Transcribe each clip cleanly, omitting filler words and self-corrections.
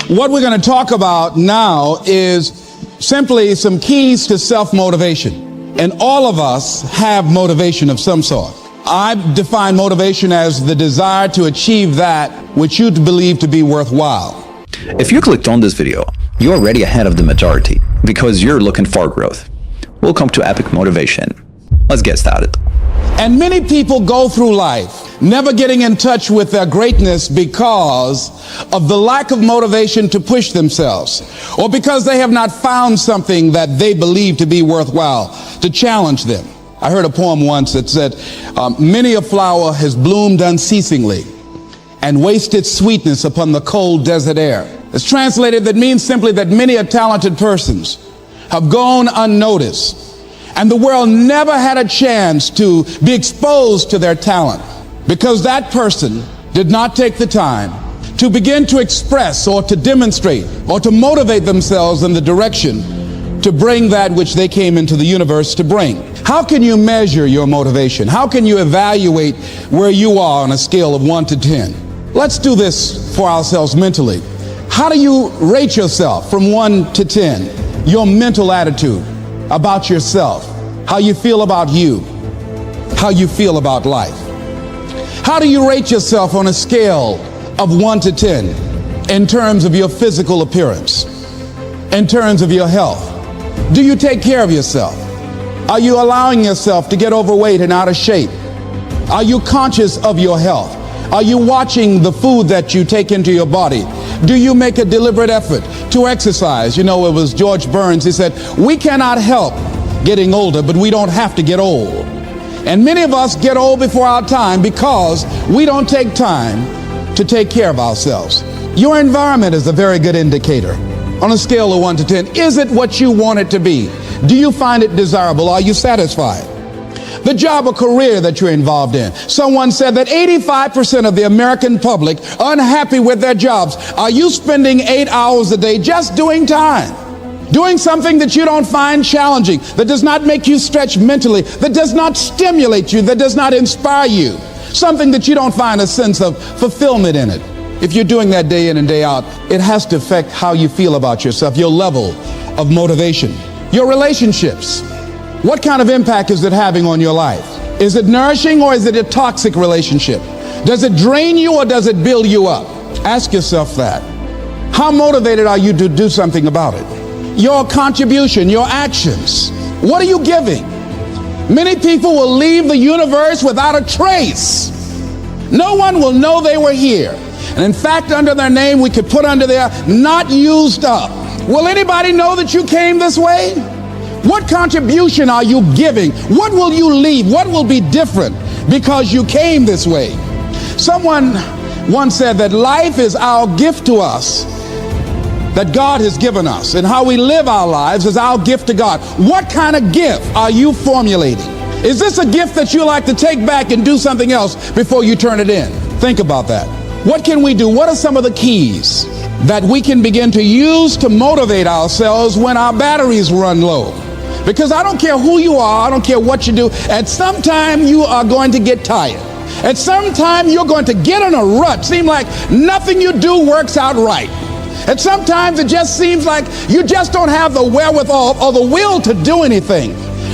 What we're going to talk about now is simply some keys to self-motivation. And all of us have motivation of some sort. I define motivation as the desire to achieve that which you believe to be worthwhile. If you clicked on this video, you're already ahead of the majority because you're looking for growth. Welcome to Epic Motivation. Let's get started. And many people go through life never getting in touch with their greatness because of the lack of motivation to push themselves, or because they have not found something that they believe to be worthwhile to challenge them. I heard a poem once that said, many a flower has bloomed unceasingly and wasted sweetness upon the cold desert air. It's translated, that means simply that many a talented persons have gone unnoticed, and the world never had a chance to be exposed to their talent because that person did not take the time to begin to express or to demonstrate or to motivate themselves in the direction to bring that which they came into the universe to bring. How can you measure your motivation? How can you evaluate where you are on a scale of 1 to 10? Let's do this for ourselves mentally. How do you rate yourself from 1 to 10? Your mental attitude about yourself, how you feel about you, how you feel about life. How do you rate yourself on a scale of 1 to 10 in terms of your physical appearance, in terms of your health? Do you take care of yourself? Are you allowing yourself to get overweight and out of shape? Are you conscious of your health? Are you watching the food that you take into your body? Do you make a deliberate effort to exercise? You know, it was George Burns. He said, we cannot help getting older, but we don't have to get old. And many of us get old before our time because we don't take time to take care of ourselves. Your environment is a very good indicator. On a scale of 1 to 10, is it what you want it to be? Do you find it desirable? Are you satisfied? The job or career that you're involved in. Someone said that 85% of the American public are unhappy with their jobs. Are you spending 8 hours a day just doing time? Doing something that you don't find challenging, that does not make you stretch mentally, that does not stimulate you, that does not inspire you. Something that you don't find a sense of fulfillment in it. If you're doing that day in and day out, it has to affect how you feel about yourself, your level of motivation. Your relationships. What kind of impact is it having on your life? Is it nourishing or is it a toxic relationship? Does it drain you or does it build you up? Ask yourself that. How motivated are you to do something about it? Your contribution, your actions. What are you giving? Many people will leave the universe without a trace. No one will know they were here. And in fact, under their name, we could put under there, not used up. Will anybody know that you came this way? What contribution are you giving? What will you leave? What will be different because you came this way? Someone once said that life is our gift to us that God has given us, and how we live our lives is our gift to God. What kind of gift are you formulating? Is this a gift that you like to take back and do something else before you turn it in? Think about that. What can we do? What are some of the keys that we can begin to use to motivate ourselves when our batteries run low? Because I don't care who you are, I don't care what you do, at some time you are going to get tired. At some time you're going to get in a rut. Seem like nothing you do works out right. And sometimes it just seems like you just don't have the wherewithal or the will to do anything.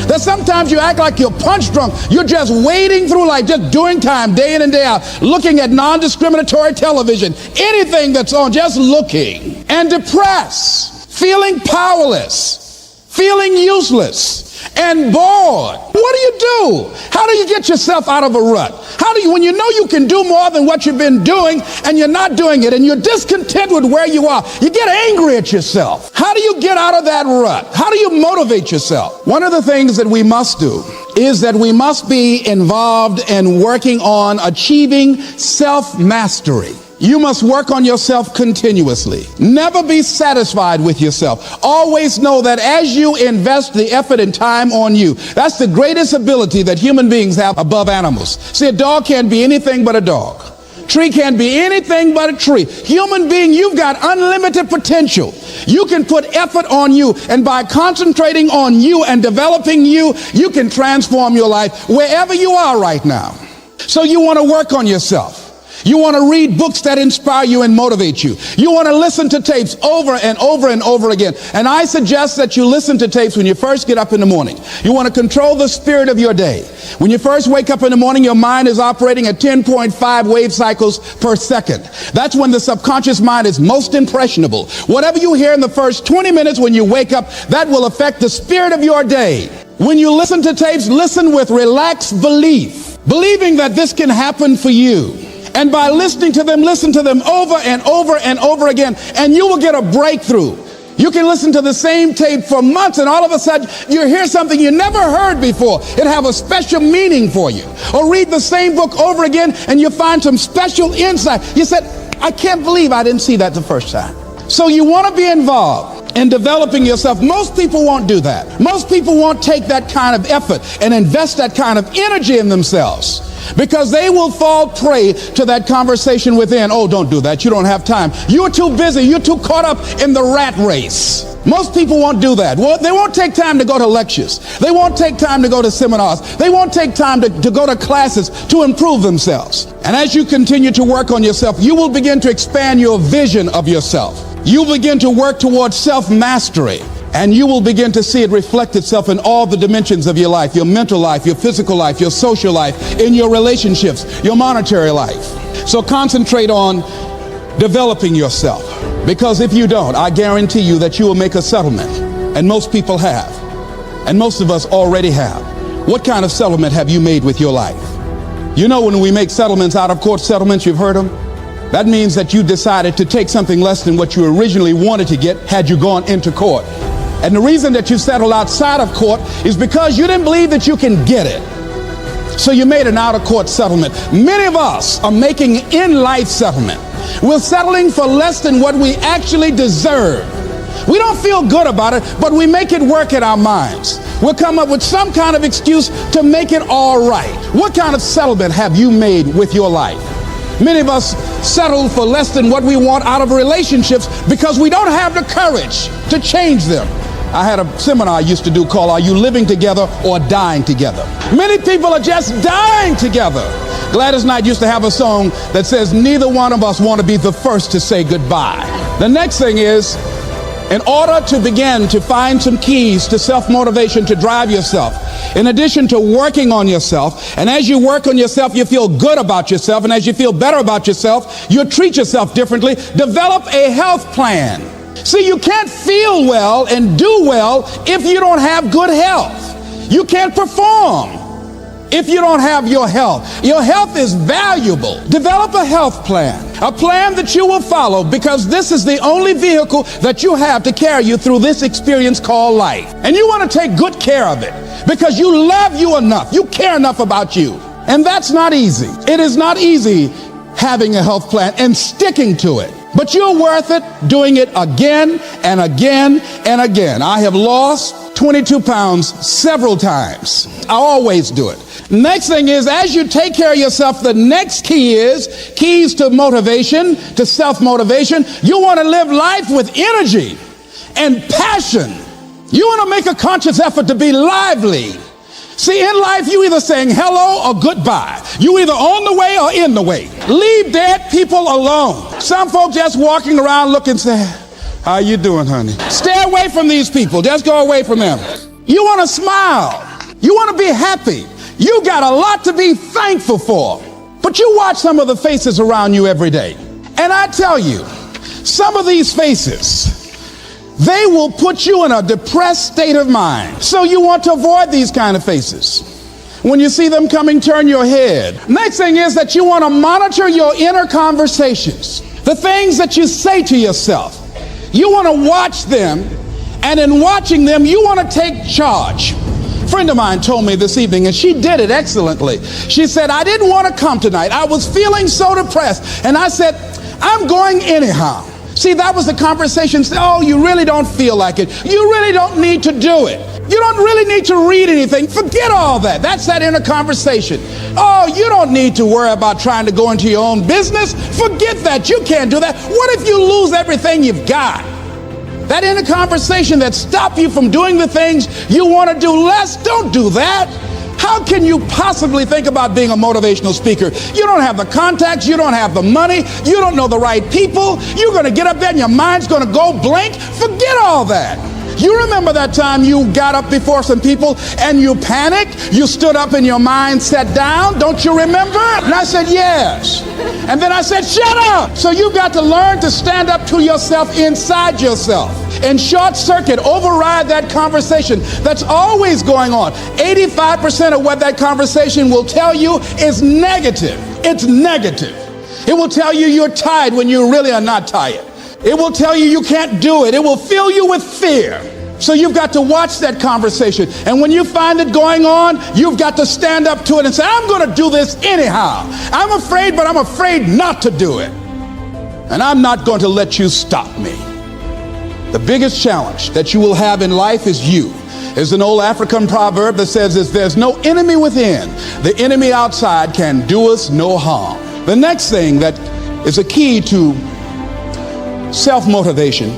That sometimes you act like you're punch drunk. You're just wading through life, just doing time day in and day out, looking at non-discriminatory television, anything that's on, just looking. And depressed, feeling powerless, feeling useless, and bored. What do you do? How do you get yourself out of a rut? How do you, when you know you can do more than what you've been doing and you're not doing it and you're discontent with where you are, you get angry at yourself. How do you get out of that rut? How do you motivate yourself? One of the things that we must do is that we must be involved in working on achieving self-mastery. You must work on yourself continuously. Never be satisfied with yourself. Always know that as you invest the effort and time on you, that's the greatest ability that human beings have above animals. See, a dog can't be anything but a dog. Tree can't be anything but a tree. Human being, you've got unlimited potential. You can put effort on you, and by concentrating on you and developing you, you can transform your life wherever you are right now. So you want to work on yourself. You want to read books that inspire you and motivate you. You want to listen to tapes over and over and over again. And I suggest that you listen to tapes when you first get up in the morning. You want to control the spirit of your day. When you first wake up in the morning, your mind is operating at 10.5 wave cycles per second. That's when the subconscious mind is most impressionable. Whatever you hear in the first 20 minutes when you wake up, that will affect the spirit of your day. When you listen to tapes, listen with relaxed belief, believing that this can happen for you. And by listening to them, listen to them over and over and over again, and you will get a breakthrough. You can listen to the same tape for months, and all of a sudden you hear something you never heard before. It have a special meaning for you. Or read the same book over again, and you find some special insight. You said, I can't believe I didn't see that the first time. So you want to be involved in developing yourself. Most people won't do that. Most people won't take that kind of effort and invest that kind of energy in themselves, because they will fall prey to that conversation within. Oh, don't do that. You don't have time. You're too busy. You're too caught up in the rat race. Most people won't do that. Well, they won't take time to go to lectures. They won't take time to go to seminars. They won't take time to go to classes to improve themselves. And as you continue to work on yourself, you will begin to expand your vision of yourself. You begin to work towards self-mastery. And you will begin to see it reflect itself in all the dimensions of your life, your mental life, your physical life, your social life, in your relationships, your monetary life. So concentrate on developing yourself, because if you don't, I guarantee you that you will make a settlement. And most people have. And most of us already have. What kind of settlement have you made with your life? You know, when we make settlements, out of court settlements, you've heard them. That means that you decided to take something less than what you originally wanted to get had you gone into court. And the reason that you settled outside of court is because you didn't believe that you can get it. So you made an out-of-court settlement. Many of us are making in-life settlement. We're settling for less than what we actually deserve. We don't feel good about it, but we make it work in our minds. We'll come up with some kind of excuse to make it all right. What kind of settlement have you made with your life? Many of us settle for less than what we want out of relationships because we don't have the courage to change them. I had a seminar I used to do called, Are You Living Together or Dying Together? Many people are just dying together. Gladys Knight used to have a song that says, neither one of us want to be the first to say goodbye. The next thing is, in order to begin to find some keys to self-motivation to drive yourself, in addition to working on yourself, and as you work on yourself, you feel good about yourself, and as you feel better about yourself, you treat yourself differently. Develop a health plan. See, you can't feel well and do well if you don't have good health. You can't perform if you don't have your health. Your health is valuable. Develop a health plan, a plan that you will follow, because this is the only vehicle that you have to carry you through this experience called life. And you want to take good care of it because you love you enough. You care enough about you. And that's not easy. It is not easy having a health plan and sticking to it. But you're worth it doing it again and again and again. I have lost 22 pounds several times. I always do it. Next thing is, as you take care of yourself, the next key is keys to motivation, to self-motivation. You want to live life with energy and passion. You want to make a conscious effort to be lively. See, in life, you either saying hello or goodbye. You either on the way or in the way. Leave dead people alone. Some folks just walking around looking sad. How you doing, honey? Stay away from these people. Just go away from them. You want to smile. You want to be happy. You got a lot to be thankful for. But you watch some of the faces around you every day. And I tell you, some of these faces, they will put you in a depressed state of mind. So you want to avoid these kind of faces. When you see them coming, turn your head. Next thing is that you want to monitor your inner conversations. The things that you say to yourself. You want to watch them, and in watching them, you want to take charge. A friend of mine told me this evening, and she did it excellently. She said, I didn't want to come tonight. I was feeling so depressed. And I said, I'm going anyhow. See, that was the conversation. Oh, you really don't feel like it. You really don't need to do it. You don't really need to read anything. Forget all that. That's that inner conversation. Oh, you don't need to worry about trying to go into your own business. Forget that. You can't do that. What if you lose everything you've got? That inner conversation that stops you from doing the things you want to do less, don't do that. How can you possibly think about being a motivational speaker? You don't have the contacts, you don't have the money, you don't know the right people. You're going to get up there and your mind's going to go blank. Forget all that. You remember that time you got up before some people and you panicked? You stood up and your mind sat down. Don't you remember? And I said, yes. And then I said, shut up. So you've got to learn to stand up to yourself inside yourself and short circuit, override that conversation that's always going on. 85% of what that conversation will tell you is negative. It's negative. It will tell you you're tired when you really are not tired. It will tell you you can't do it. It will fill you with fear. So you've got to watch that conversation. And when you find it going on, you've got to stand up to it and say, I'm going to do this anyhow. I'm afraid, but I'm afraid not to do it. And I'm not going to let you stop me. The biggest challenge that you will have in life is you. There's an old African proverb that says, if there's no enemy within, the enemy outside can do us no harm. The next thing that is a key to self-motivation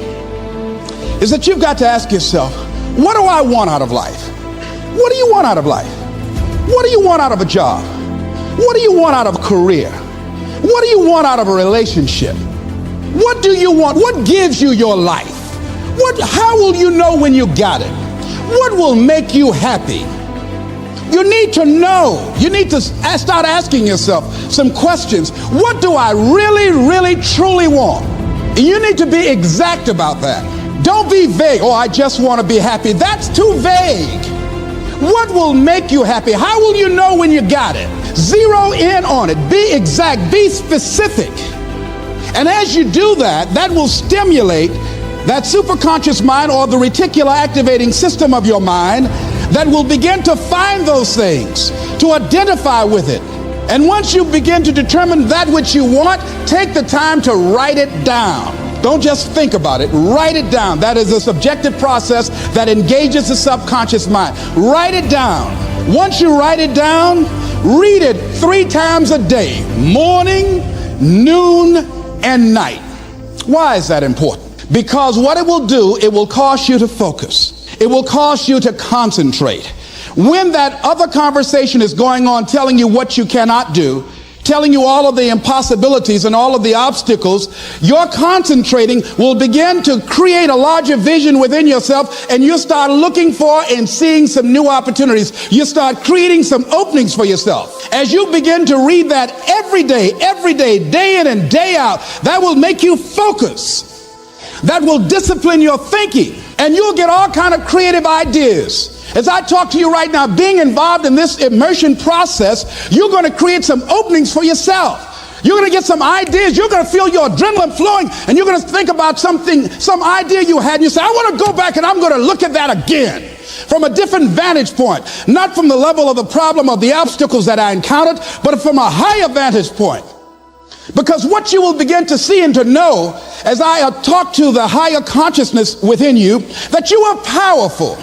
is that you've got to ask yourself, what do I want out of life? What do you want out of life? What do you want out of a job? What do you want out of a career? What do you want out of a relationship? What do you want? What gives you your life? How will you know when you got it? What will make you happy? You need to know. You need to start asking yourself some questions. What do I really, truly want? You need to be exact about that. Don't be vague. Oh, I just want to be happy. That's too vague. What will make you happy? How will you know when you got it? Zero in on it. Be exact. Be specific. And as you do that, that will stimulate that superconscious mind, or the reticular activating system of your mind, that will begin to find those things, to identify with it. And once you begin to determine that which you want, take the time to write it down. Don't just think about it. Write it down. That is a subjective process that engages the subconscious mind. Write it down. Once you write it down, read it 3 times a day, morning, noon, and night. Why is that important? Because what it will do, it will cause you to focus. It will cause you to concentrate. When that other conversation is going on telling you what you cannot do, telling you all of the impossibilities and all of the obstacles, your concentrating will begin to create a larger vision within yourself, and you'll start looking for and seeing some new opportunities. You start creating some openings for yourself. As you begin to read that every day, day in and day out, that will make you focus. That will discipline your thinking, and you'll get all kind of creative ideas. As I talk to you right now, being involved in this immersion process, you're going to create some openings for yourself. You're going to get some ideas. You're going to feel your adrenaline flowing, and you're going to think about something, some idea you had, and you say, I want to go back and I'm going to look at that again from a different vantage point, not from the level of the problem or the obstacles that I encountered, but from a higher vantage point. Because what you will begin to see and to know as I talk to the higher consciousness within you, that you are powerful,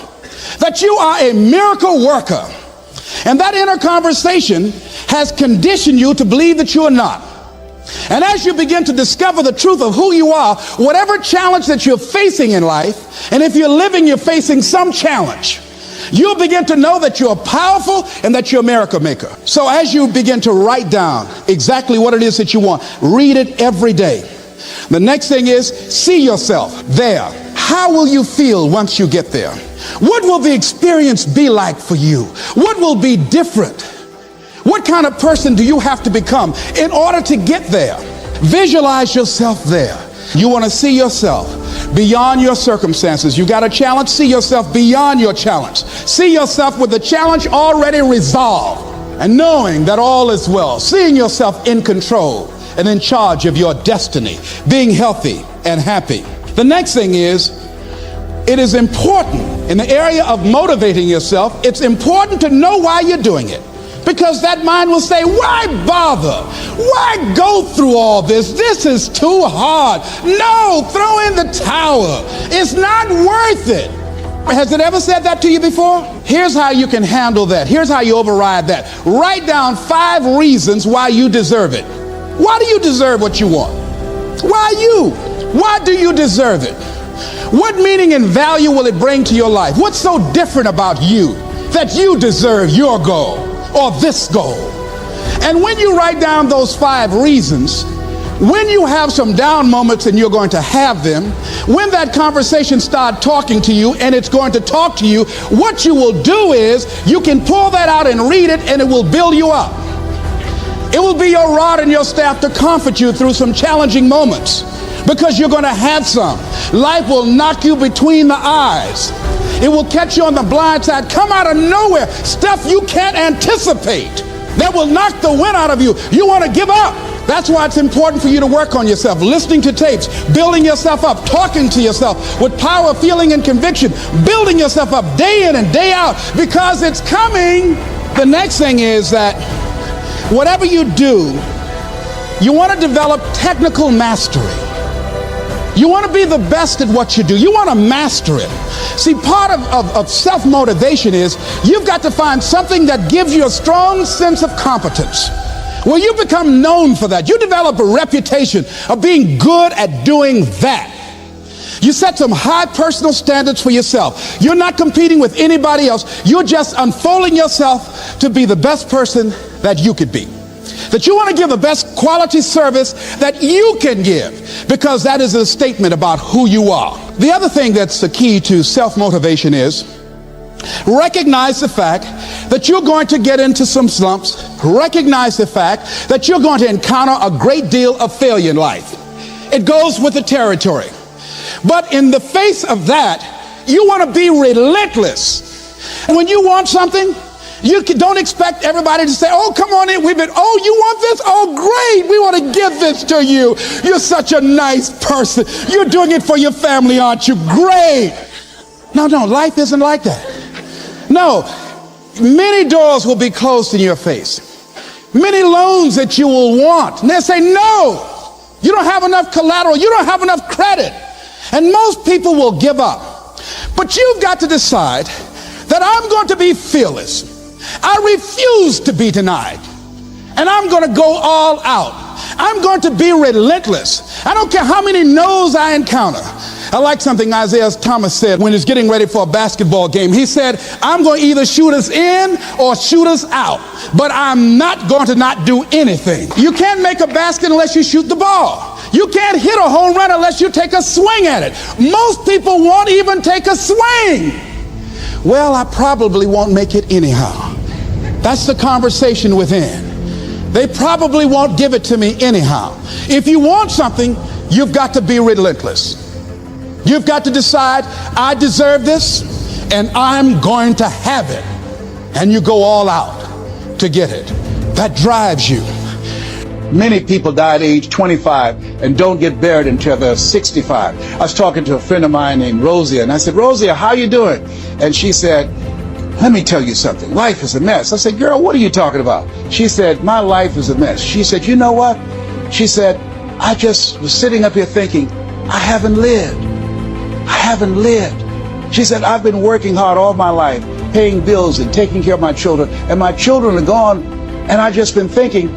that you are a miracle worker. And that inner conversation has conditioned you to believe that you are not. And as you begin to discover the truth of who you are, whatever challenge that you're facing in life, and if you're living, you're facing some challenge, you'll begin to know that you're powerful and that you're a miracle maker. So as you begin to write down exactly what it is that you want, read it every day. The next thing is, see yourself there. How will you feel once you get there? What will the experience be like for you? What will be different? What kind of person do you have to become in order to get there? Visualize yourself there. You want to see yourself beyond your circumstances. You got a challenge, see yourself beyond your challenge. See yourself with the challenge already resolved and knowing that all is well. Seeing yourself in control and in charge of your destiny, being healthy and happy. The next thing is, it is important in the area of motivating yourself, it's important to know why you're doing it. Because that mind will say, why bother? Why go through all this? This is too hard. No, throw in the towel. It's not worth it. Has it ever said that to you before? Here's how you can handle that. Here's how you override that. Write down 5 reasons why you deserve it. Why do you deserve what you want? Why you? Why do you deserve it? What meaning and value will it bring to your life? What's so different about you? that you deserve your goal or this goal. And when you write down those 5 reasons, when you have some down moments, and you're going to have them, when that conversation starts talking to you, and it's going to talk to you, what you will do is you can pull that out and read it, and it will build you up. It will be your rod and your staff to comfort you through some challenging moments, because you're going to have some. Life will knock you between the eyes. It will catch you on the blind side, come out of nowhere, stuff you can't anticipate that will knock the wind out of you. You want to give up. That's why it's important for you to work on yourself, listening to tapes, building yourself up, talking to yourself with power, feeling, and conviction, building yourself up day in and day out, because it's coming. The next thing is that whatever you do, you want to develop technical mastery. You want to be the best at what you do. You want to master it. See, part of self-motivation is you've got to find something that gives you a strong sense of competence. Well, you become known for that. You develop a reputation of being good at doing that. You set some high personal standards for yourself. You're not competing with anybody else. You're just unfolding yourself to be the best person that you could be. That you want to give the best quality service that you can give, because that is a statement about who you are. The other thing that's the key to self-motivation is recognize the fact that you're going to get into some slumps. Recognize the fact that you're going to encounter a great deal of failure in life. It goes with the territory. But in the face of that, you want to be relentless. When you want something, you don't expect everybody to say, oh, come on in. Oh, you want this? Oh, great. We want to give this to you. You're such a nice person. You're doing it for your family, aren't you? Great. No, life isn't like that. No, many doors will be closed in your face. Many loans that you will want. And they'll say, no, you don't have enough collateral. You don't have enough credit. And most people will give up. But you've got to decide that I'm going to be fearless. I refuse to be denied. And I'm going to go all out. I'm going to be relentless. I don't care how many no's I encounter. I like something Isaiah Thomas said when he was getting ready for a basketball game. He said, I'm going to either shoot us in or shoot us out, but I'm not going to not do anything. You can't make a basket unless you shoot the ball. You can't hit a home run unless you take a swing at it. Most people won't even take a swing. Well, I probably won't make it anyhow. That's the conversation within. They probably won't give it to me anyhow. If you want something, you've got to be relentless. You've got to decide, I deserve this, and I'm going to have it. And you go all out to get it. That drives you. Many people die at age 25 and don't get buried until they're 65. I was talking to a friend of mine named Rosia, and I said, Rosia, how you doing? And she said, let me tell you something. Life is a mess. I said, girl, what are you talking about? She said, my life is a mess. She said, you know what? She said, I just was sitting up here thinking, I haven't lived. I haven't lived. She said, I've been working hard all my life, paying bills and taking care of my children, and my children are gone, and I've just been thinking,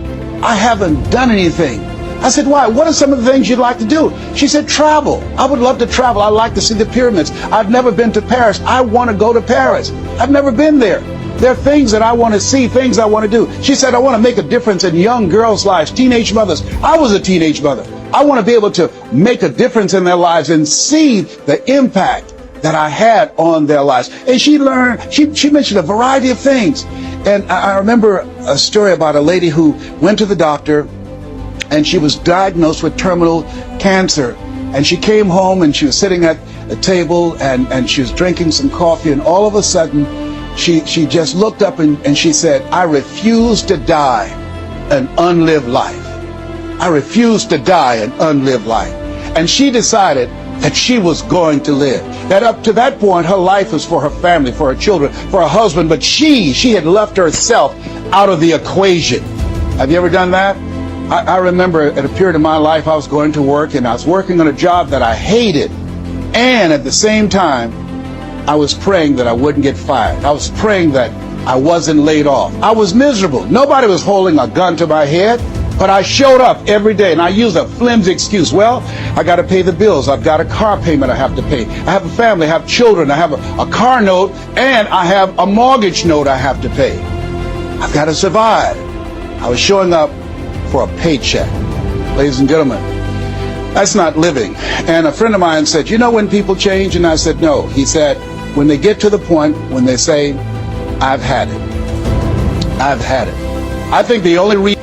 I haven't done anything. I said, why? What are some of the things you'd like to do? She said, travel. I would love to travel. I'd like to see the pyramids. I've never been to Paris. I want to go to Paris. I've never been there. There are things that I want to see, things I want to do. She said, I want to make a difference in young girls' lives, teenage mothers. I was a teenage mother. I want to be able to make a difference in their lives and see the impact that I had on their lives. And she mentioned a variety of things. And I remember a story about a lady who went to the doctor, and she was diagnosed with terminal cancer. And she came home, and she was sitting at a table, and she was drinking some coffee, and all of a sudden she just looked up and she said, I refuse to die an unlived life. I refuse to die an unlived life. And she decided that she was going to live. That up to that point, her life was for her family, for her children, for her husband, but she had left herself out of the equation. Have you ever done that? I remember at a period of my life, I was going to work, and I was working on a job that I hated. And at the same time, I was praying that I wouldn't get fired. I was praying that I wasn't laid off. I was miserable. Nobody was holding a gun to my head, But I showed up every day, and I used a flimsy excuse. Well, I got to pay the bills. I've got a car payment I have to pay. I have a family, I have children, I have a car note, and I have a mortgage note I have to pay. I've got to survive. I was showing up for a paycheck. Ladies and gentlemen, that's not living. And a friend of mine said, you know when people change? And I said, no. He said, when they get to the point when they say, I've had it. I've had it. I think the only reason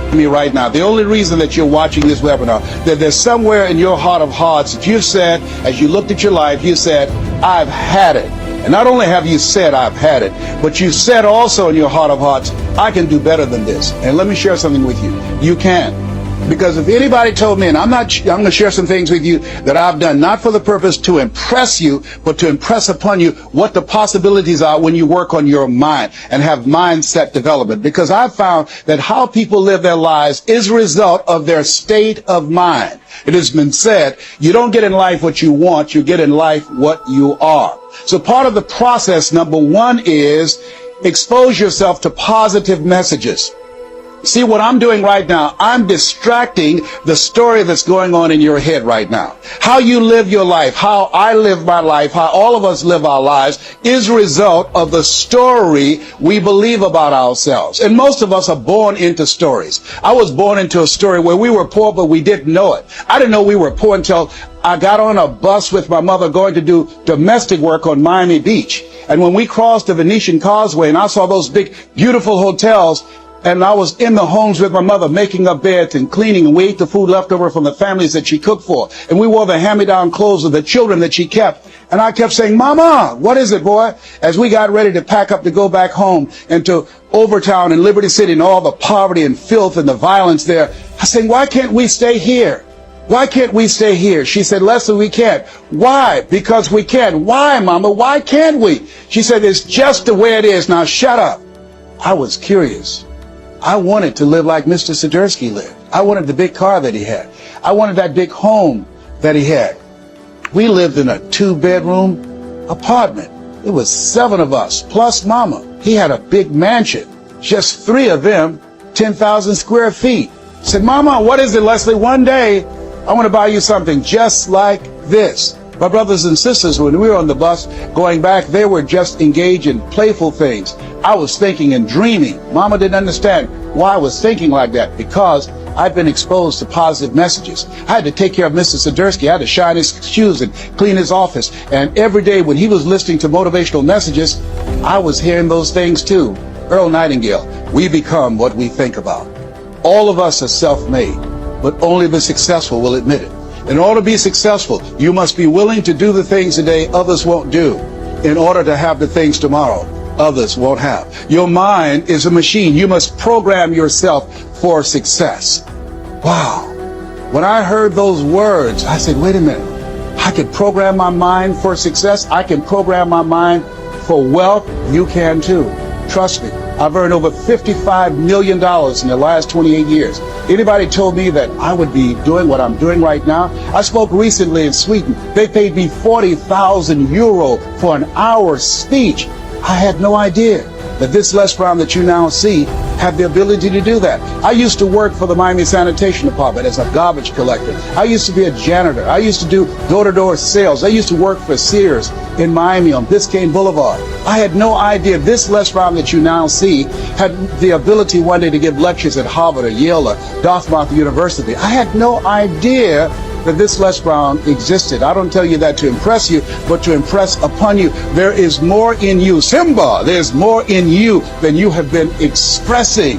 me right now, the only reason that you're watching this webinar, that there's somewhere in your heart of hearts that you've said, as you looked at your life, you said, I've had it. And not only have you said, I've had it, but you said also in your heart of hearts, I can do better than this. And let me share something with you. You can. Because if anybody told me, and I'm going to share some things with you that I've done, not for the purpose to impress you, but to impress upon you what the possibilities are when you work on your mind and have mindset development. Because I've found that how people live their lives is a result of their state of mind. It has been said, you don't get in life what you want, you get in life what you are. So part of the process, number one, is expose yourself to positive messages. See, what I'm doing right now, I'm distracting the story that's going on in your head right now. How you live your life, how I live my life, how all of us live our lives is a result of the story we believe about ourselves. And most of us are born into stories. I was born into a story where we were poor, but we didn't know it. I didn't know we were poor until I got on a bus with my mother going to do domestic work on Miami Beach. And when we crossed the Venetian Causeway and I saw those big, beautiful hotels, and I was in the homes with my mother making up beds and cleaning, and we ate the food left over from the families that she cooked for. And we wore the hand-me-down clothes of the children that she kept. And I kept saying, Mama, what is it, boy? As we got ready to pack up to go back home and to Overtown and Liberty City and all the poverty and filth and the violence there, I said, why can't we stay here? Why can't we stay here? She said, Leslie, we can't. Why? Because we can. Why, Mama? Why can't we? She said, it's just the way it is. Now shut up. I was curious. I wanted to live like Mr. Sidursky lived. I wanted the big car that he had. I wanted that big home that he had. We lived in a 2-bedroom apartment. It was 7 of us, plus Mama. He had a big mansion, just 3 of them, 10,000 square feet. I said, Mama, what is it, Leslie? One day, I want to buy you something just like this. My brothers and sisters, when we were on the bus going back, they were just engaged in playful things. I was thinking and dreaming. Mama didn't understand why I was thinking like that, because I'd been exposed to positive messages. I had to take care of Mr. Sidursky. I had to shine his shoes and clean his office. And every day when he was listening to motivational messages, I was hearing those things too. Earl Nightingale, we become what we think about. All of us are self-made, but only the successful will admit it. In order to be successful, you must be willing to do the things today others won't do in order to have the things tomorrow others won't have. Your mind is a machine. You must program yourself for success. Wow. When I heard those words, I said, wait a minute. I can program my mind for success. I can program my mind for wealth. You can too. Trust me. I've earned over $55 million in the last 28 years. Anybody told me that I would be doing what I'm doing right now? I spoke recently in Sweden. They paid me 40,000 euro for an hour speech. I had no idea that this Les Brown that you now see had the ability to do that. I used to work for the Miami Sanitation Department as a garbage collector. I used to be a janitor. I used to do door-to-door sales. I used to work for Sears in Miami on Biscayne Boulevard. I had no idea this Les Brown that you now see had the ability one day to give lectures at Harvard or Yale or Dartmouth University. I had no idea that this Les Brown existed. I don't tell you that to impress you, but to impress upon you. There is more in you. Simba, there's more in you than you have been expressing.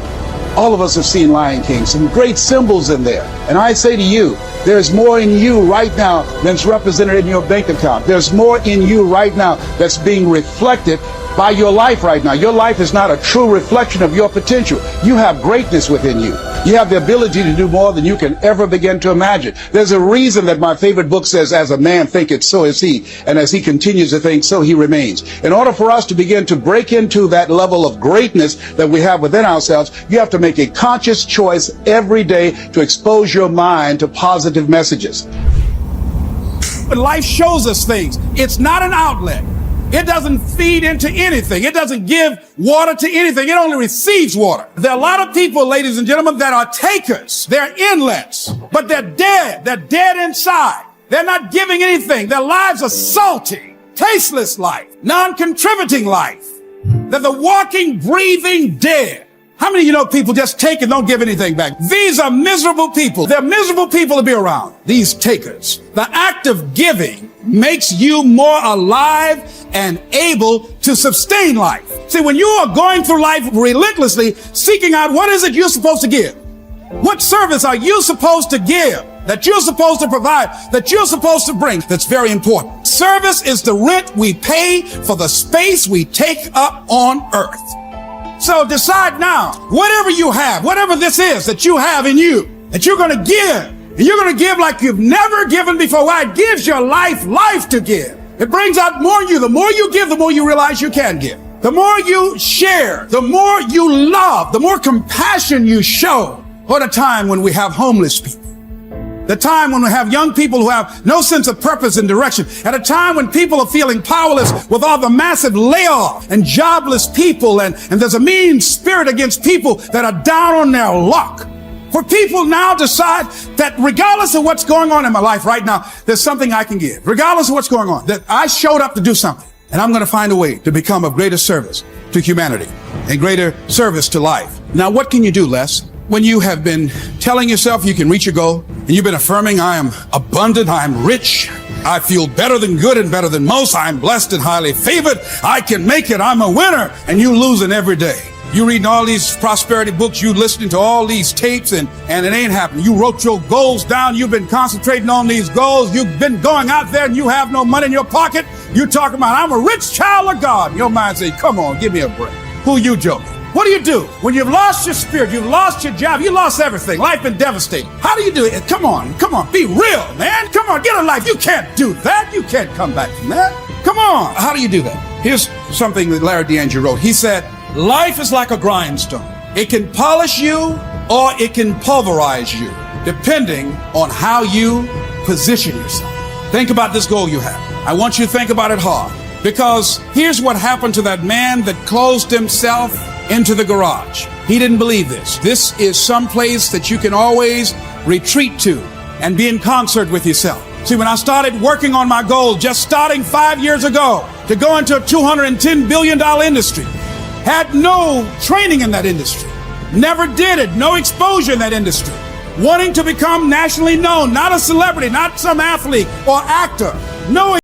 All of us have seen Lion King, some great symbols in there. And I say to you, there's more in you right now than's represented in your bank account. There's more in you right now that's being reflected by your life right now. Your life is not a true reflection of your potential. You have greatness within you. You have the ability to do more than you can ever begin to imagine. There's a reason that my favorite book says, as a man thinketh, so is he. And as he continues to think, so he remains. In order for us to begin to break into that level of greatness that we have within ourselves, you have to make a conscious choice every day to expose your mind to positive messages. But life shows us things. It's not an outlet. It doesn't feed into anything. It doesn't give water to anything. It only receives water. There are a lot of people, ladies and gentlemen, that are takers. They're inlets, but they're dead. They're dead inside. They're not giving anything. Their lives are salty, tasteless life, non-contributing life. They're the walking, breathing dead. How many of you know people just take and don't give anything back? These are miserable people. They're miserable people to be around, these takers. The act of giving makes you more alive and able to sustain life. See, when you are going through life relentlessly, seeking out what is it you're supposed to give? What service are you supposed to give? That you're supposed to provide, that you're supposed to bring? That's very important. Service is the rent we pay for the space we take up on earth. So decide now, whatever you have, whatever this is that you have in you, that you're going to give, and you're going to give like you've never given before. Why? It gives your life to give. It brings out more in you. The more you give, the more you realize you can give. The more you share, the more you love, the more compassion you show. What a time when we have homeless people. The time when we have young people who have no sense of purpose and direction. At a time when people are feeling powerless with all the massive layoff and jobless people, and there's a mean spirit against people that are down on their luck. For people now decide that regardless of what's going on in my life right now, there's something I can give. Regardless of what's going on, that I showed up to do something, and I'm going to find a way to become of greater service to humanity and greater service to life. Now, what can you do, Les? When you have been telling yourself you can reach your goal, and you've been affirming, I am abundant, I am rich, I feel better than good and better than most, I am blessed and highly favored, I can make it, I'm a winner, and you losing every day. You reading all these prosperity books, you listening to all these tapes, and it ain't happening. You wrote your goals down, you've been concentrating on these goals, you've been going out there and you have no money in your pocket, you talking about, I'm a rich child of God. Your mind say, come on, give me a break. Who you joking? What do? When you've lost your spirit, you've lost your job, you lost everything, life been devastated. How do you do it? Come on, be real, man. Come on, get a life. You can't do that. You can't come back from that. Come on. How do you do that? Here's something that Larry DeAngelo wrote. He said, life is like a grindstone. It can polish you or it can pulverize you, depending on how you position yourself. Think about this goal you have. I want you to think about it hard, because here's what happened to that man that closed himself into the garage. He didn't believe this. This is some place that you can always retreat to and be in concert with yourself. See, when I started working on my goal, just starting 5 years ago, to go into a $210 billion industry, had no training in that industry, never did it, no exposure in that industry, wanting to become nationally known, not a celebrity, not some athlete or actor, no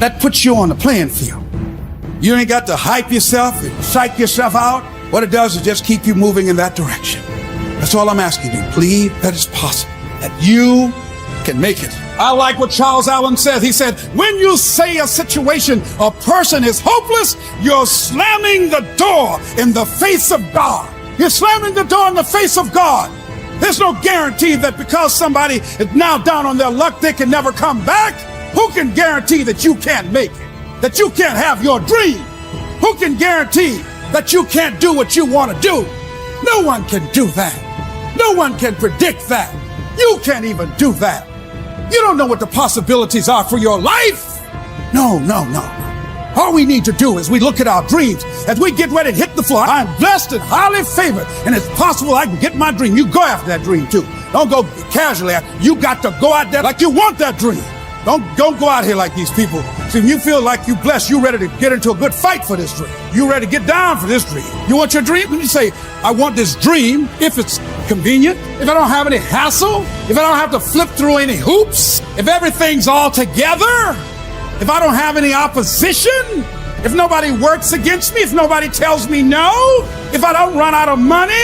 That puts you on the playing field. You ain't got to hype yourself and psych yourself out. What it does is just keep you moving in that direction. That's all I'm asking you. Believe that it's possible, that you can make it. I like what Charles Allen says. He said, when you say a situation, a person is hopeless, you're slamming the door in the face of God. You're slamming the door in the face of God. There's no guarantee that because somebody is now down on their luck, they can never come back. Who can guarantee that you can't make it? That you can't have your dream? Who can guarantee that you can't do what you want to do? No one can do that. No one can predict that. You can't even do that. You don't know what the possibilities are for your life. No. All we need to do is we look at our dreams as we get ready to hit the floor. I'm blessed and highly favored, and it's possible I can get my dream. You go after that dream too. Don't go casually. You got to go out there like you want that dream. Don't go out here like these people. See, when you feel like you blessed, you ready to get into a good fight for this dream. You ready to get down for this dream. You want your dream? Let me say, I want this dream if it's convenient, if I don't have any hassle, if I don't have to flip through any hoops, if everything's all together, if I don't have any opposition, if nobody works against me, if nobody tells me no, if I don't run out of money,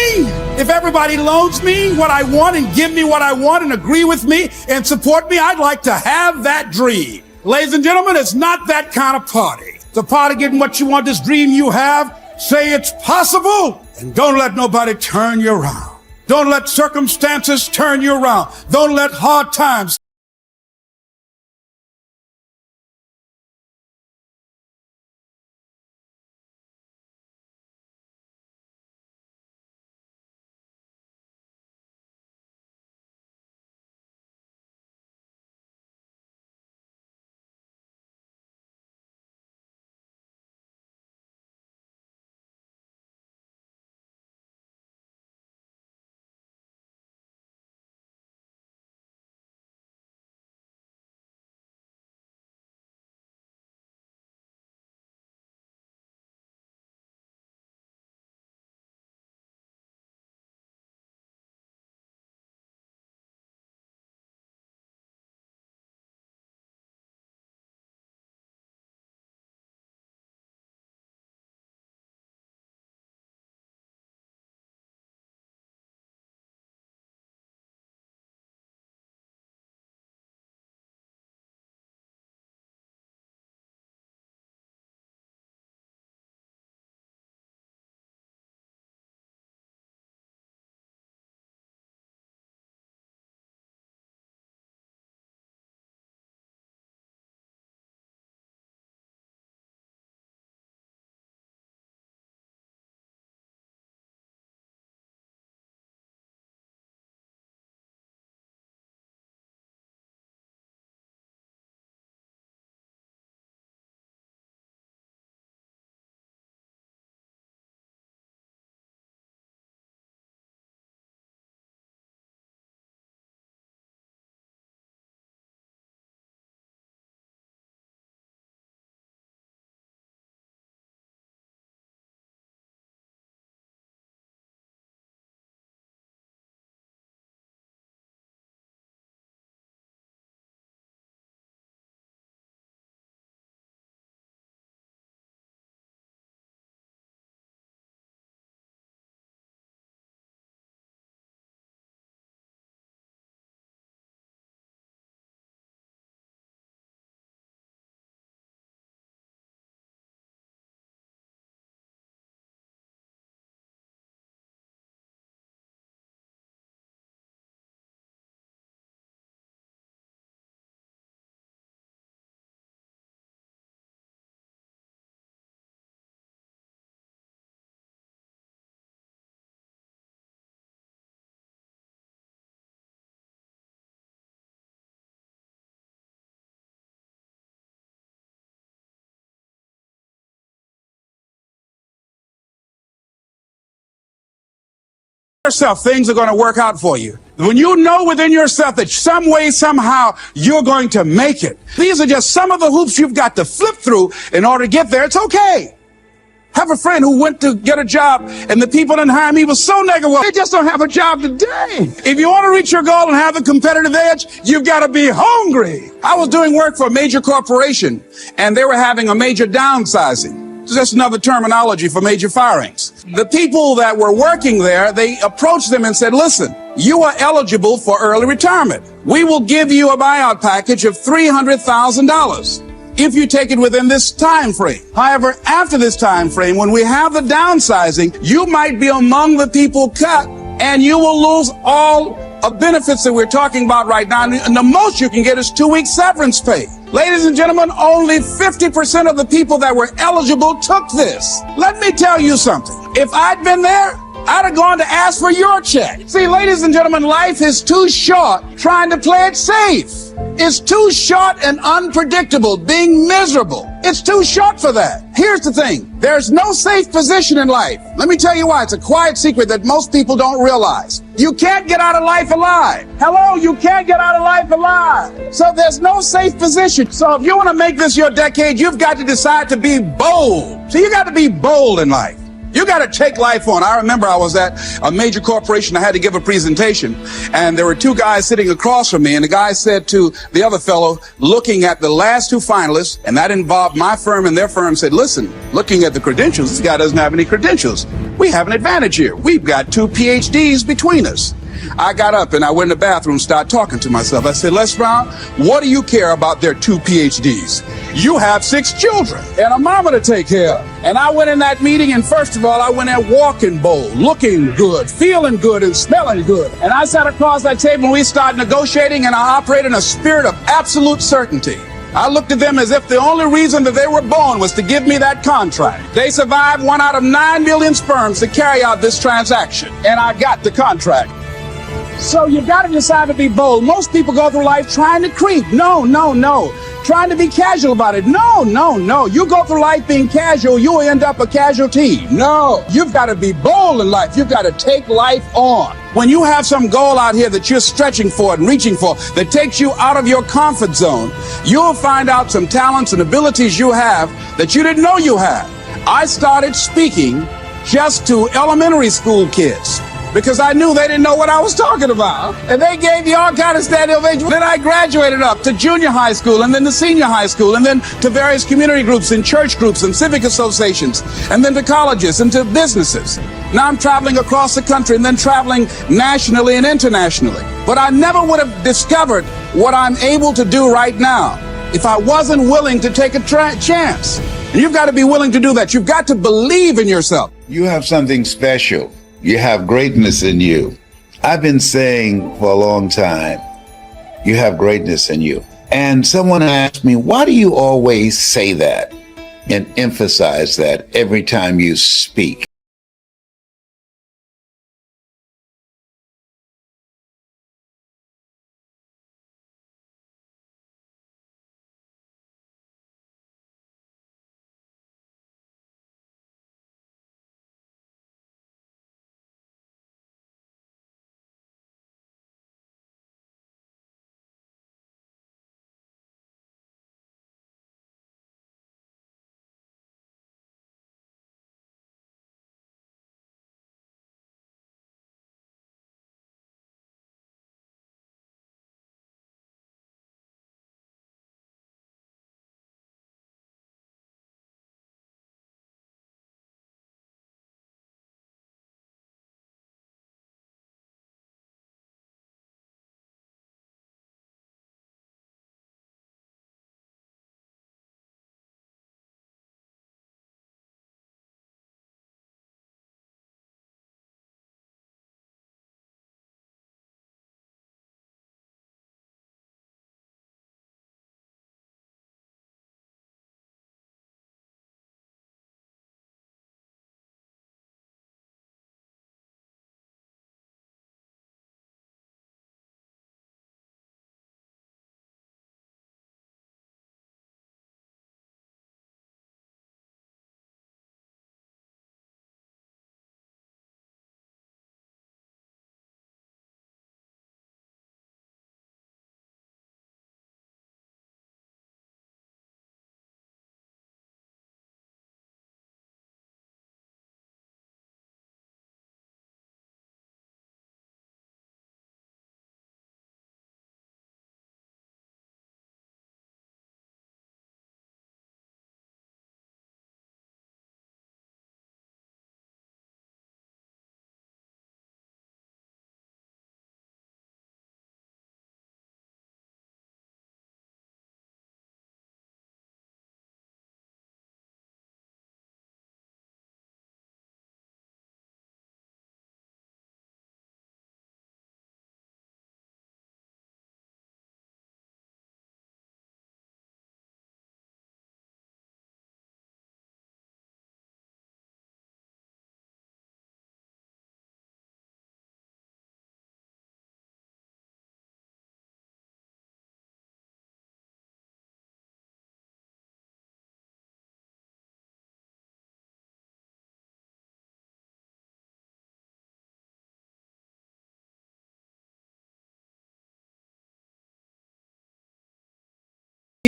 if everybody loans me what I want and give me what I want and agree with me and support me, I'd like to have that dream. Ladies and gentlemen, it's not that kind of party. It's a party getting what you want, this dream you have. Say it's possible, and don't let nobody turn you around. Don't let circumstances turn you around. Don't let hard times yourself, things are going to work out for you. When you know within yourself that some way, somehow, you're going to make it. These are just some of the hoops you've got to flip through in order to get there. It's okay. Have a friend who went to get a job and the people didn't hire him. He was so negative. They just don't have a job today. If you want to reach your goal and have a competitive edge, you've got to be hungry. I was doing work for a major corporation and they were having a major downsizing. It's just another terminology for major firings. The people that were working there, they approached them and said, listen, you are eligible for early retirement. We will give you a buyout package of $300,000 if you take it within this time frame. However, after this time frame, when we have the downsizing, you might be among the people cut and you will lose all of benefits that we're talking about right now. And the most you can get is 2 weeks severance pay. Ladies and gentlemen, only 50% of the people that were eligible took this. Let me tell you something. If I'd been there, I'd have gone to ask for your check. See, ladies and gentlemen, life is too short trying to play it safe. It's too short and unpredictable, being miserable. It's too short for that. Here's the thing. There's no safe position in life. Let me tell you why. It's a quiet secret that most people don't realize. You can't get out of life alive. Hello, you can't get out of life alive. So there's no safe position. So if you want to make this your decade, you've got to decide to be bold. So you got to be bold in life. You got to take life on. I remember I was at a major corporation. I had to give a presentation, and there were two guys sitting across from me, and the guy said to the other fellow, looking at the last two finalists, and that involved my firm and their firm, said, listen, looking at the credentials, this guy doesn't have any credentials. We have an advantage here. We've got 2 PhDs between us. I got up and I went in the bathroom and started talking to myself. I said, Les Brown, what do you care about their 2 PhDs? You have 6 children and a mama to take care of. And I went in that meeting, and first of all, I went there walking bold, looking good, feeling good, and smelling good. And I sat across that table and we started negotiating, and I operated in a spirit of absolute certainty. I looked at them as if the only reason that they were born was to give me that contract. They survived 1 out of 9 million sperms to carry out this transaction, and I got the contract. So you've got to decide to be bold. Most people go through life trying to creep. No. Trying to be casual about it. No. You go through life being casual, you will end up a casualty. No. You've got to be bold in life. You've got to take life on. When you have some goal out here that you're stretching for and reaching for that takes you out of your comfort zone, you'll find out some talents and abilities you have that you didn't know you had. I started speaking just to elementary school kids, because I knew they didn't know what I was talking about. And they gave me all kind of standing ovation. Then I graduated up to junior high school, and then to senior high school, and then to various community groups and church groups and civic associations, and then to colleges and to businesses. Now I'm traveling across the country and then traveling nationally and internationally. But I never would have discovered what I'm able to do right now if I wasn't willing to take a chance. And you've got to be willing to do that. You've got to believe in yourself. You have something special. You have greatness in you. I've been saying for a long time, you have greatness in you. And someone asked me, why do you always say that and emphasize that every time you speak?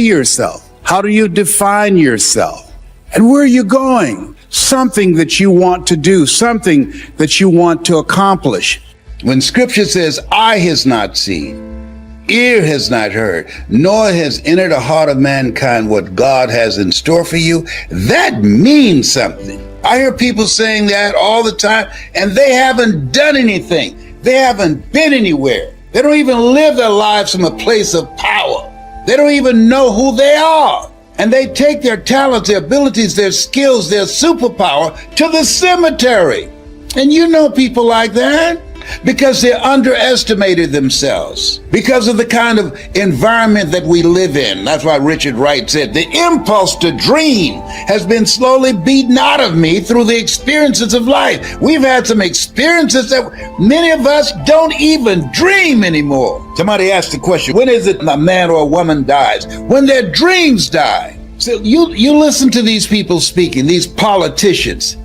yourself? How do you define yourself? And where are you going? Something that you want to do, something that you want to accomplish. When scripture says, eye has not seen, ear has not heard, nor has entered the heart of mankind what God has in store for you, that means something. I hear people saying that all the time, and they haven't done anything. They haven't been anywhere. They don't even live their lives from a place of power. They don't even know who they are. And they take their talents, their abilities, their skills, their superpower to the cemetery. And you know people like that because they underestimated themselves because of the kind of environment that we live in. That's why Richard Wright said, the impulse to dream has been slowly beaten out of me through the experiences of life. We've had some experiences that many of us don't even dream anymore. Somebody asked the question, when is it a man or a woman dies? When their dreams die. So you listen to these people speaking, these politicians.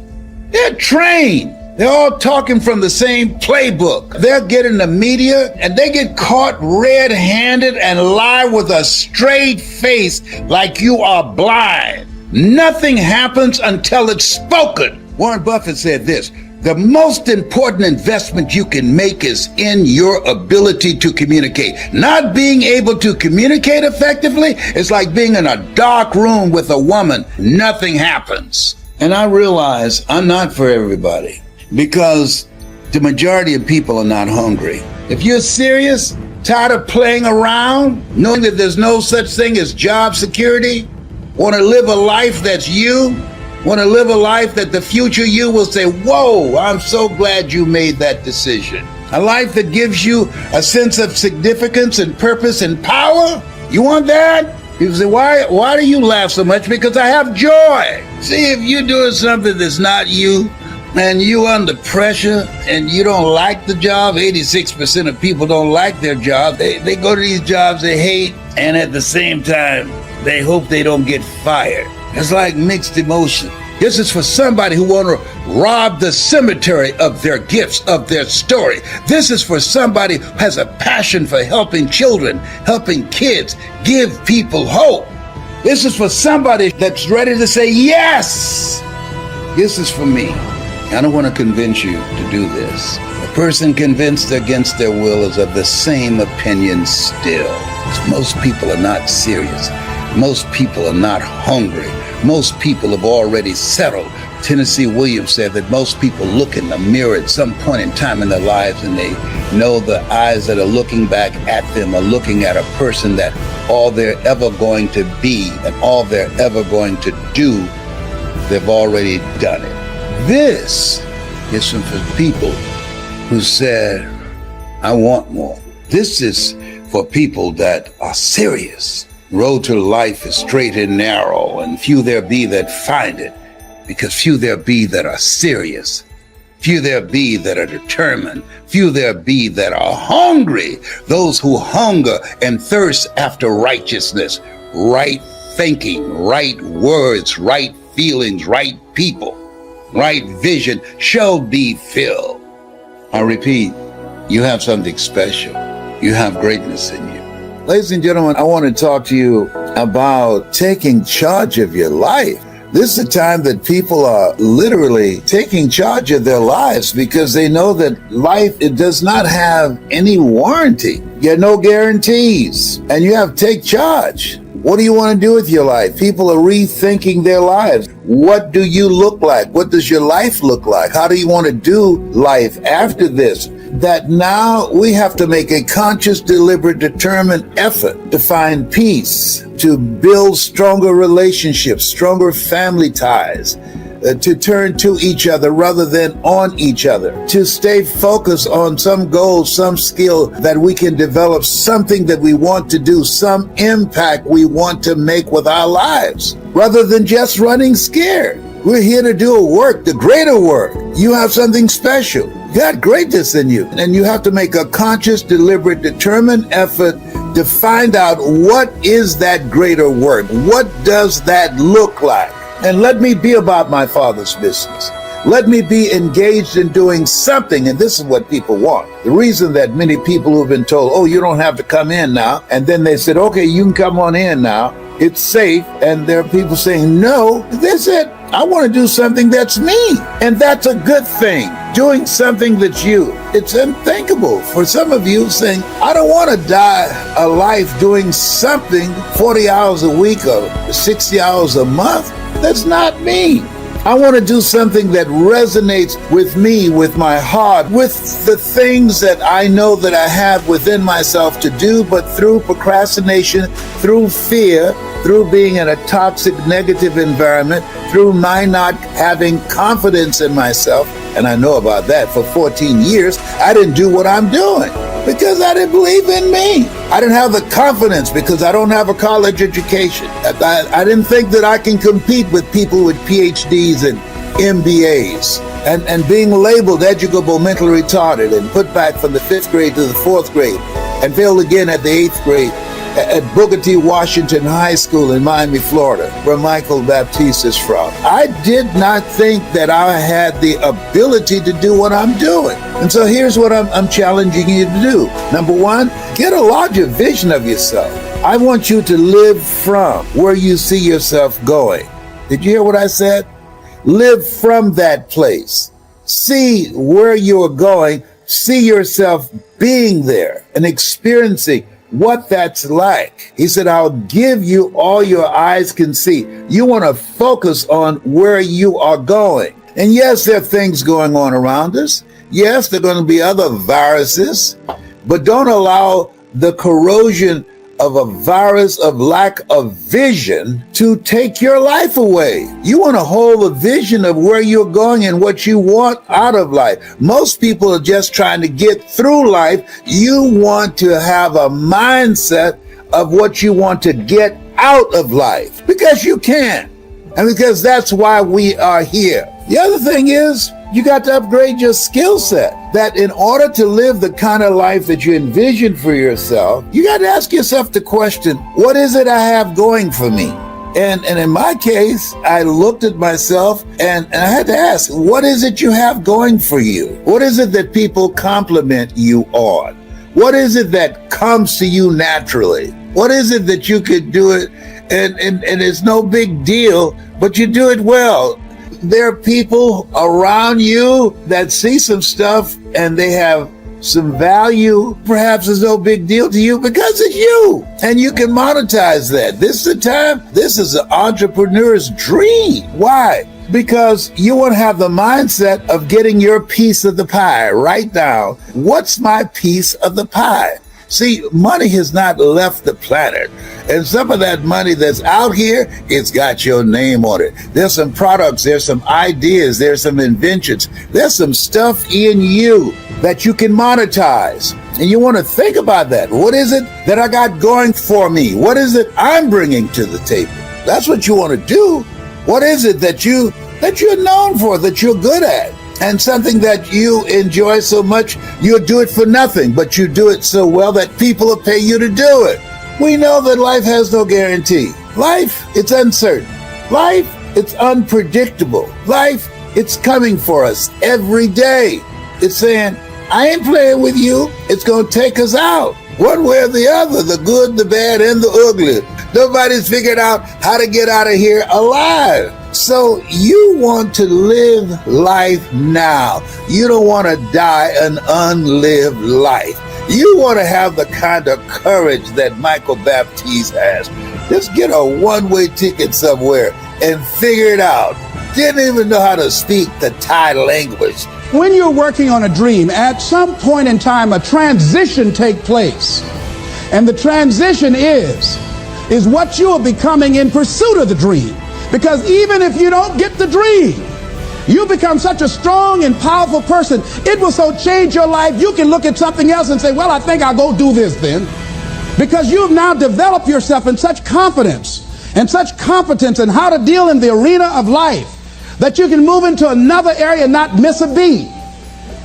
They're trained. They're all talking from the same playbook. They'll get in the media and they get caught red-handed and lie with a straight face like you are blind. Nothing happens until it's spoken. Warren Buffett said this, the most important investment you can make is in your ability to communicate. Not being able to communicate effectively is like being in a dark room with a woman. Nothing happens. And I realize I'm not for everybody, because the majority of people are not hungry. If you're serious, tired of playing around, knowing that there's no such thing as job security, want to live a life that's you, want to live a life that the future you will say, whoa, I'm so glad you made that decision. A life that gives you a sense of significance and purpose and power. You want that? People say, why do you laugh so much? Because I have joy. See, if you're doing something that's not you, and you under pressure and you don't like the job, 86% of people don't like their job. They go to these jobs they hate, and at the same time, they hope they don't get fired. It's like mixed emotion. This is for somebody who want to rob the cemetery of their gifts, of their story. This is for somebody who has a passion for helping children, helping kids, give people hope. This is for somebody that's ready to say, yes, this is for me. I don't want to convince you to do this. A person convinced against their will is of the same opinion still. Most people are not serious. Most people are not hungry. Most people have already settled. Tennessee Williams said that most people look in the mirror at some point in time in their lives and they know the eyes that are looking back at them are looking at a person that all they're ever going to be and all they're ever going to do, they've already done it. This is for people who said, I want more. This is for people that are serious. Road to life is straight and narrow, and few there be that find it, because few there be that are serious. Few there be that are determined. Few there be that are hungry. Those who hunger and thirst after righteousness, right thinking, right words, right feelings, right people, right vision shall be filled. I repeat, you have something special. You have greatness in you. Ladies and gentlemen, I want to talk to you about taking charge of your life. This is a time that people are literally taking charge of their lives because they know that life, it does not have any warranty. You have no guarantees, and you have to take charge. What do you want to do with your life? People are rethinking their lives. What do you look like? What does your life look like? How do you want to do life after this? That now we have to make a conscious, deliberate, determined effort to find peace, to build stronger relationships, stronger family ties, to turn to each other rather than on each other, to stay focused on some goal, some skill that we can develop, something that we want to do, some impact we want to make with our lives, rather than just running scared. We're here to do a work, the greater work. You have something special. You got greatness in you. And you have to make a conscious, deliberate, determined effort to find out what is that greater work? What does that look like? And let me be about my Father's business. Let me be engaged in doing something. And this is what people want. The reason that many people who have been told, oh, you don't have to come in now. And then they said, okay, you can come on in now. it's safe, and there are people saying, no, that's it. I want to do something that's me. And that's a good thing. Doing something that's you. It's unthinkable for some of you saying, I don't want to die a life doing something 40 hours a week or 60 hours a month. That's not me. I want to do something that resonates with me, with my heart, with the things that I know that I have within myself to do, but through procrastination, through fear, through being in a toxic, negative environment, through my not having confidence in myself, and I know about that. For 14 years, I didn't do what I'm doing because I didn't believe in me. I didn't have the confidence because I don't have a college education. I didn't think that I can compete with people with PhDs and MBAs. And being labeled educable, mentally retarded, and put back from the 5th grade to the 4th grade, and failed again at the 8th grade at Booker T. Washington High School in Miami, Florida, where Michael Baptiste is from. I did not think that I had the ability to do what I'm doing. And so here's what I'm challenging you to do. Number one, get a larger vision of yourself. I want you to live from where you see yourself going. Did you hear what I said? Live from that place. See where you're going. See yourself being there and experiencing what that's like. He said, I'll give you all your eyes can see. You want to focus on where you are going. And yes, there are things going on around us. Yes, there are going to be other viruses, but don't allow the corrosion of a virus of lack of vision to take your life away. You want to hold a vision of where you're going and what you want out of life. Most people are just trying to get through life. You want to have a mindset of what you want to get out of life because you can. And because that's why we are here. The other thing is, you got to upgrade your skill set. That in order to live the kind of life that you envision for yourself, you got to ask yourself the question, what is it I have going for me? And in my case, I looked at myself and I had to ask, what is it you have going for you? What is it that people compliment you on? What is it that comes to you naturally? What is it that you could do it and it's no big deal, but you do it well? There are people around you that see some stuff and they have some value. Perhaps it's no big deal to you because it's you and you can monetize that. This is the time. This is an entrepreneur's dream. Why? Because you want to have the mindset of getting your piece of the pie. Write down, what's my piece of the pie? See, money has not left the planet. And some of that money that's out here, it's got your name on it. There's some products, there's some ideas, there's some inventions. There's some stuff in you that you can monetize. And you want to think about that. What is it that I got going for me? What is it I'm bringing to the table? That's what you want to do. What is it that you're known for, that you're good at? And something that you enjoy so much, you'll do it for nothing, but you do it so well that people will pay you to do it. We know that life has no guarantee. Life, it's uncertain. Life, it's unpredictable. Life, it's coming for us every day. It's saying, I ain't playing with you. It's going to take us out. One way or the other, the good, the bad, and the ugly. Nobody's figured out how to get out of here alive. So you want to live life now. You don't want to die an unlived life. You want to have the kind of courage that Michael Baptiste has. Just get a one-way ticket somewhere and figure it out. Didn't even know how to speak the Thai language. When you're working on a dream, at some point in time, a transition takes place. And the transition is what you are becoming in pursuit of the dream. Because even if you don't get the dream, you become such a strong and powerful person. It will so change your life, you can look at something else and say, well, I think I'll go do this then. Because you've now developed yourself in such confidence and such competence in how to deal in the arena of life that you can move into another area and not miss a beat.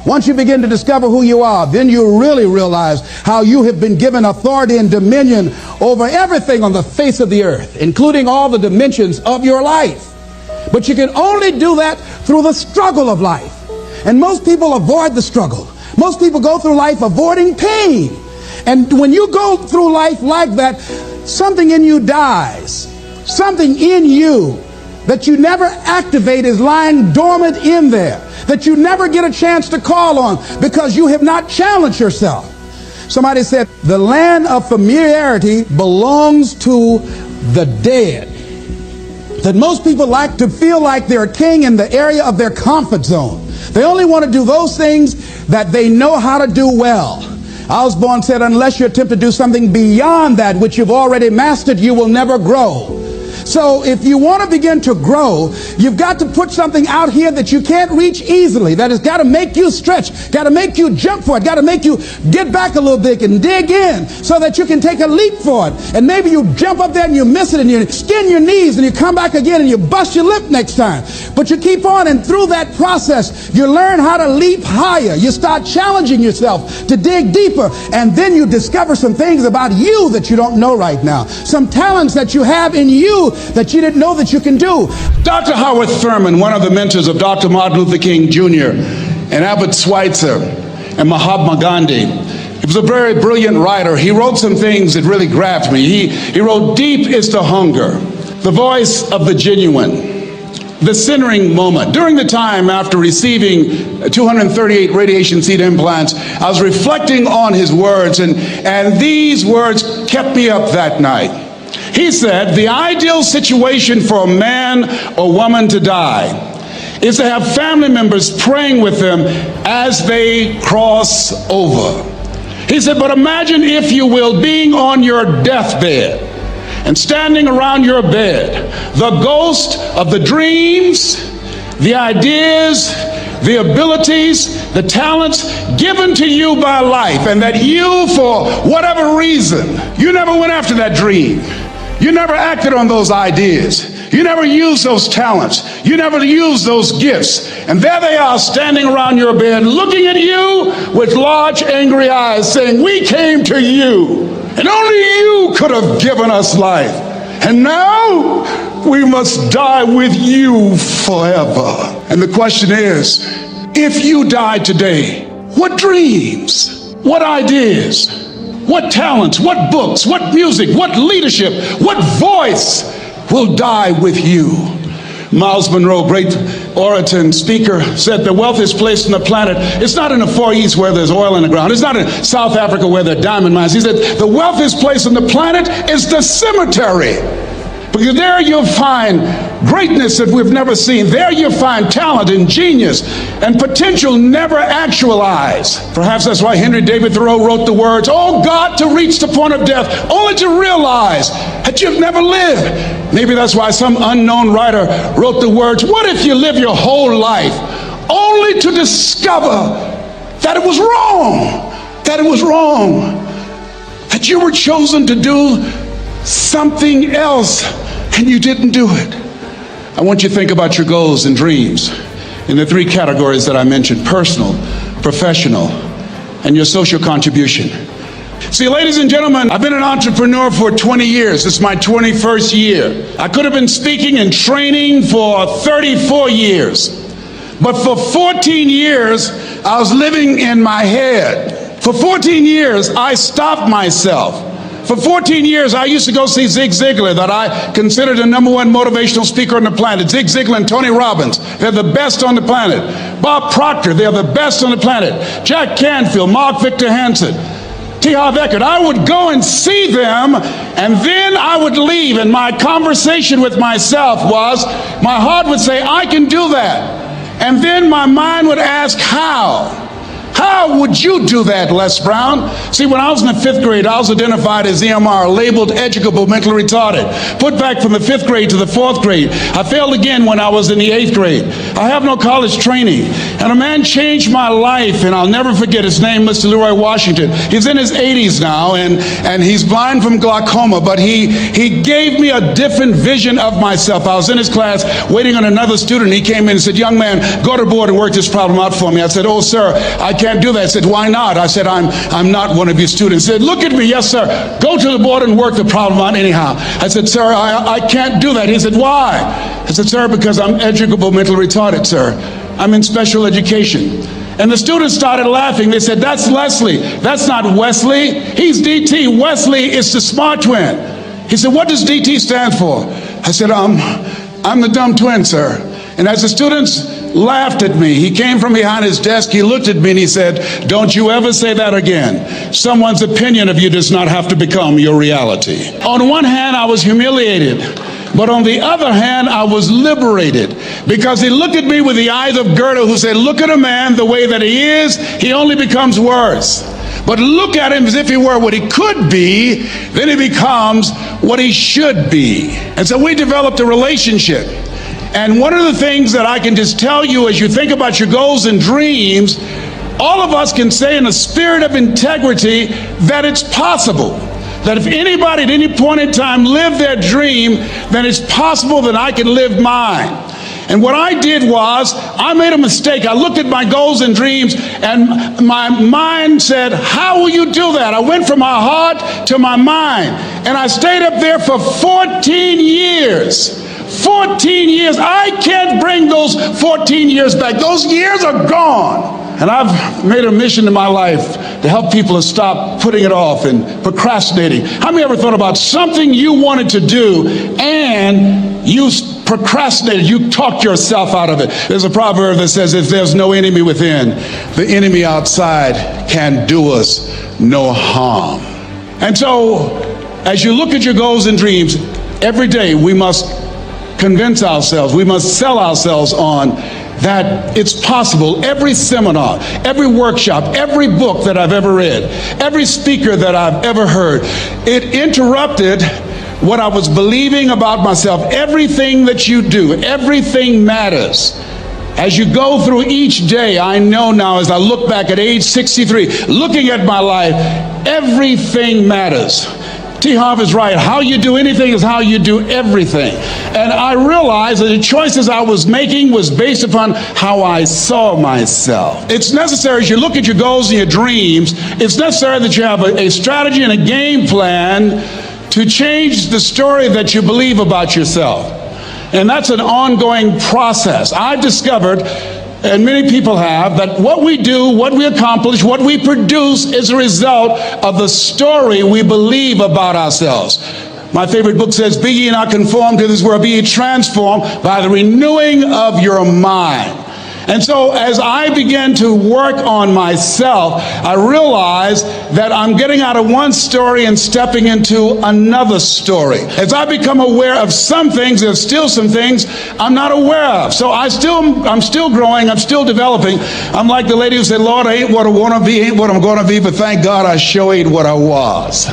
Once you begin to discover who you are, then you really realize how you have been given authority and dominion over everything on the face of the earth, including all the dimensions of your life. But you can only do that through the struggle of life. And most people avoid the struggle. Most people go through life avoiding pain. And when you go through life like that, something in you dies. Something in you that you never activate is lying dormant in there, that you never get a chance to call on because you have not challenged yourself. Somebody said, the land of familiarity belongs to the dead. That most people like to feel like they're a king in the area of their comfort zone. They only want to do those things that they know how to do well. Osborne said, unless you attempt to do something beyond that which you've already mastered, you will never grow. So if you want to begin to grow, you've got to put something out here that you can't reach easily, that has got to make you stretch, got to make you jump for it, got to make you get back a little bit and dig in so that you can take a leap for it. And maybe you jump up there and you miss it and you skin your knees and you come back again and you bust your lip next time. But you keep on, and through that process, you learn how to leap higher. You start challenging yourself to dig deeper, and then you discover some things about you that you don't know right now. Some talents that you have in you that you didn't know that you can do. Dr. Howard Thurman, one of the mentors of Dr. Martin Luther King Jr. and Albert Schweitzer and Mahatma Gandhi, he was a very brilliant writer. He wrote some things that really grabbed me. He wrote, "Deep is the hunger, the voice of the genuine, the centering moment." During the time after receiving 238 radiation seed implants, I was reflecting on his words, and these words kept me up that night. He said, the ideal situation for a man or woman to die is to have family members praying with them as they cross over. He said, but imagine, if you will, being on your deathbed and standing around your bed, the ghost of the dreams, the ideas, the abilities, the talents given to you by life, and that you, for whatever reason, you never went after that dream. You never acted on those ideas. You never used those talents. You never used those gifts. And there they are standing around your bed looking at you with large angry eyes saying, we came to you and only you could have given us life. And now we must die with you forever. And the question is, if you die today, what dreams, what ideas, what talents, what books, what music, what leadership, what voice will die with you? Miles Monroe, great orator and speaker, said the wealthiest place on the planet, it's not in the Far East where there's oil in the ground. It's not in South Africa where there are diamond mines. He said the wealthiest place on the planet is the cemetery. Because there you'll find greatness that we've never seen. There you'll find talent and genius and potential never actualized. Perhaps that's why Henry David Thoreau wrote the words, oh God, to reach the point of death, only to realize that you've never lived. Maybe that's why some unknown writer wrote the words, what if you live your whole life only to discover that it was wrong, that you were chosen to do something else and you didn't do it. I want you to think about your goals and dreams in the three categories that I mentioned: personal, professional, and your social contribution. See, ladies and gentlemen, I've been an entrepreneur for 20 years. This is my 21st year. I could have been speaking and training for 34 years. But for 14 years, I was living in my head. For 14 years, I stopped myself. For 14 years, I used to go see Zig Ziglar, that I considered the #1 motivational speaker on the planet. Zig Ziglar and Tony Robbins, they're the best on the planet. Bob Proctor, they're the best on the planet. Jack Canfield, Mark Victor Hansen, T. Harv Eker. I would go and see them, and then I would leave, and my conversation with myself was, my heart would say, I can do that. And then my mind would ask, how? How would you do that, Les Brown? See, when I was in the 5th grade, I was identified as EMR, labeled educable, mentally retarded. Put back from the 5th grade to the 4th grade. I failed again when I was in the 8th grade. I have no college training. And a man changed my life, and I'll never forget his name, Mr. Leroy Washington. He's in his 80s now, and he's blind from glaucoma, but he gave me a different vision of myself. I was in his class waiting on another student. He came in and said, young man, go to the board and work this problem out for me. I said, oh, sir, I can't do that. I said, why not? I said, I'm not one of your students. He said, look at me. Yes, sir. Go to the board and work the problem out anyhow. I said, sir, I can't do that. He said, why? I said, sir, because I'm educable, mentally retarded, sir. I'm in special education. And the students started laughing. They said, "That's Leslie. That's not Wesley. He's DT. Wesley is the smart twin." He said, "What does DT stand for?" I said, I'm the dumb twin, sir." And as the students laughed at me, he came from behind his desk, he looked at me and he said, "Don't you ever say that again. Someone's opinion of you does not have to become your reality." On one hand, I was humiliated. But on the other hand, I was liberated, because he looked at me with the eyes of Goethe, who said, "Look at a man the way that he is, he only becomes worse. But look at him as if he were what he could be, then he becomes what he should be." And so we developed a relationship. And one of the things that I can just tell you as you think about your goals and dreams, all of us can say in a spirit of integrity that it's possible. That if anybody at any point in time lived their dream, then it's possible that I can live mine. And what I did was, I made a mistake. I looked at my goals and dreams, and my mind said, "How will you do that?" I went from my heart to my mind, and I stayed up there for 14 years. 14 years. I can't bring those 14 years back. Those years are gone. And I've made a mission in my life to help people to stop putting it off and procrastinating. How many ever thought about something you wanted to do and you procrastinated, you talked yourself out of it? There's a proverb that says, "If there's no enemy within, the enemy outside can do us no harm." And so, as you look at your goals and dreams, every day we must convince ourselves, we must sell ourselves on that it's possible. Every seminar, every workshop, every book that I've ever read, every speaker that I've ever heard, it interrupted what I was believing about myself. Everything that you do, everything matters. As you go through each day, I know now as I look back at age 63, looking at my life, everything matters. T. Harv is right. How you do anything is how you do everything. And I realized that the choices I was making was based upon how I saw myself. It's necessary, as you look at your goals and your dreams, it's necessary that you have a strategy and a game plan to change the story that you believe about yourself. And that's an ongoing process. I've discovered, and many people have, that what we do, what we accomplish, what we produce is a result of the story we believe about ourselves. My favorite book says, "Be ye not conformed to this world, be ye transformed by the renewing of your mind." And so as I began to work on myself, I realized that I'm getting out of one story and stepping into another story. As I become aware of some things, there's still some things I'm not aware of. So I'm still growing, I'm still developing. I'm like the lady who said, "Lord, I ain't what I want to be, ain't what I'm going to be, but thank God I sure ain't what I was."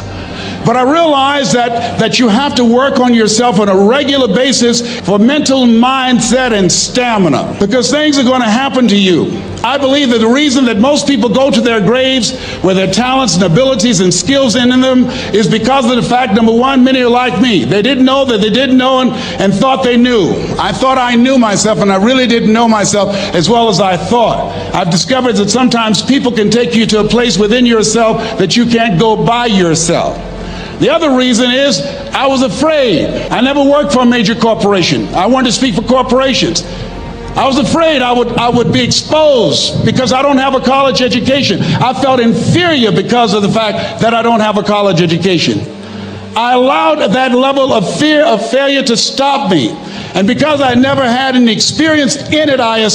But I realize that you have to work on yourself on a regular basis for mental mindset and stamina, because things are going to happen to you. I believe that the reason that most people go to their graves with their talents and abilities and skills in them is because of the fact, number one, many are like me. They didn't know that they didn't know and thought they knew. I thought I knew myself, and I really didn't know myself as well as I thought. I've discovered that sometimes people can take you to a place within yourself that you can't go by yourself. The other reason is I was afraid. I never worked for a major corporation. I wanted to speak for corporations. I was afraid I would be exposed because I don't have a college education. I felt inferior because of the fact that I don't have a college education. I allowed that level of fear of failure to stop me. And because I never had any experience in it, I